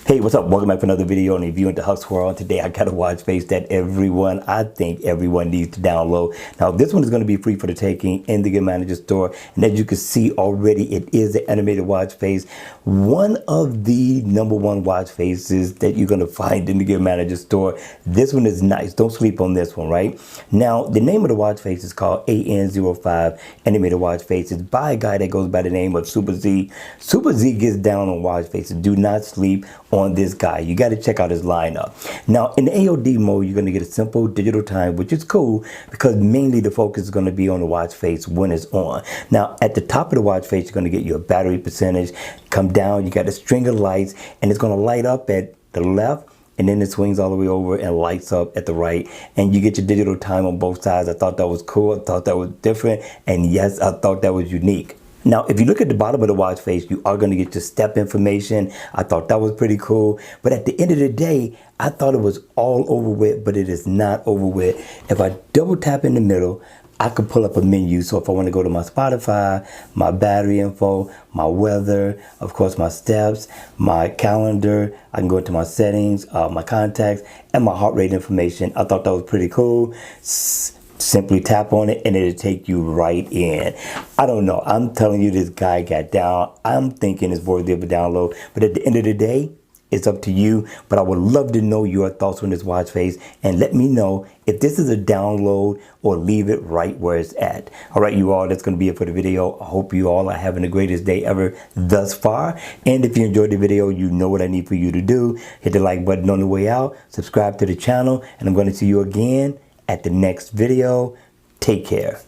Hey, what's up? Welcome back for another video on Review into Hux World. Today I got a watch face that I think everyone needs to download. Now this one is going to be free for the taking in the Game Manager store. And as you can see already, it is an animated watch face. One of the #1 watch faces that you're going to find in the Game Manager store. This one is nice. Don't sleep on this one, right? Now, the name of the watch face is called AN05 Animated Watch Face. It's by a guy that goes by the name of Super Z. Super Z gets down on watch faces. Do not sleep on this guy. You got to check out his lineup. Now in the AOD mode, you're going to get a simple digital time, which is cool because mainly the focus is going to be on the watch face when it's on. Now at the top of the watch face, you're going to get your battery percentage. Come down, you got a string of lights, and it's going to light up at the left, and then it swings all the way over and lights up at the right, and you get your digital time on both sides. I thought that was cool. I thought that was different, and yes, I thought that was unique. Now, if you look at the bottom of the watch face, you are going to get your step information. I thought that was pretty cool. But at the end of the day, I thought it was all over with, but it is not over with. If I double tap in the middle, I could pull up a menu. So if I want to go to my Spotify, my battery info, my weather, of course, my steps, my calendar, I can go into my settings, my contacts, and my heart rate information. I thought that was pretty cool. Simply tap on it and it'll take you right in. I don't know. I'm telling you, this guy got down. I'm thinking it's worthy of a download. But at the end of the day, it's up to you. But I would love to know your thoughts on this watch face. And let me know if this is a download or leave it right where it's at. All right, you all, that's going to be it for the video. I hope you all are having the greatest day ever thus far. And if you enjoyed the video, you know what I need for you to do. Hit the like button on the way out. Subscribe to the channel. And I'm going to see you again at the next video. Take care.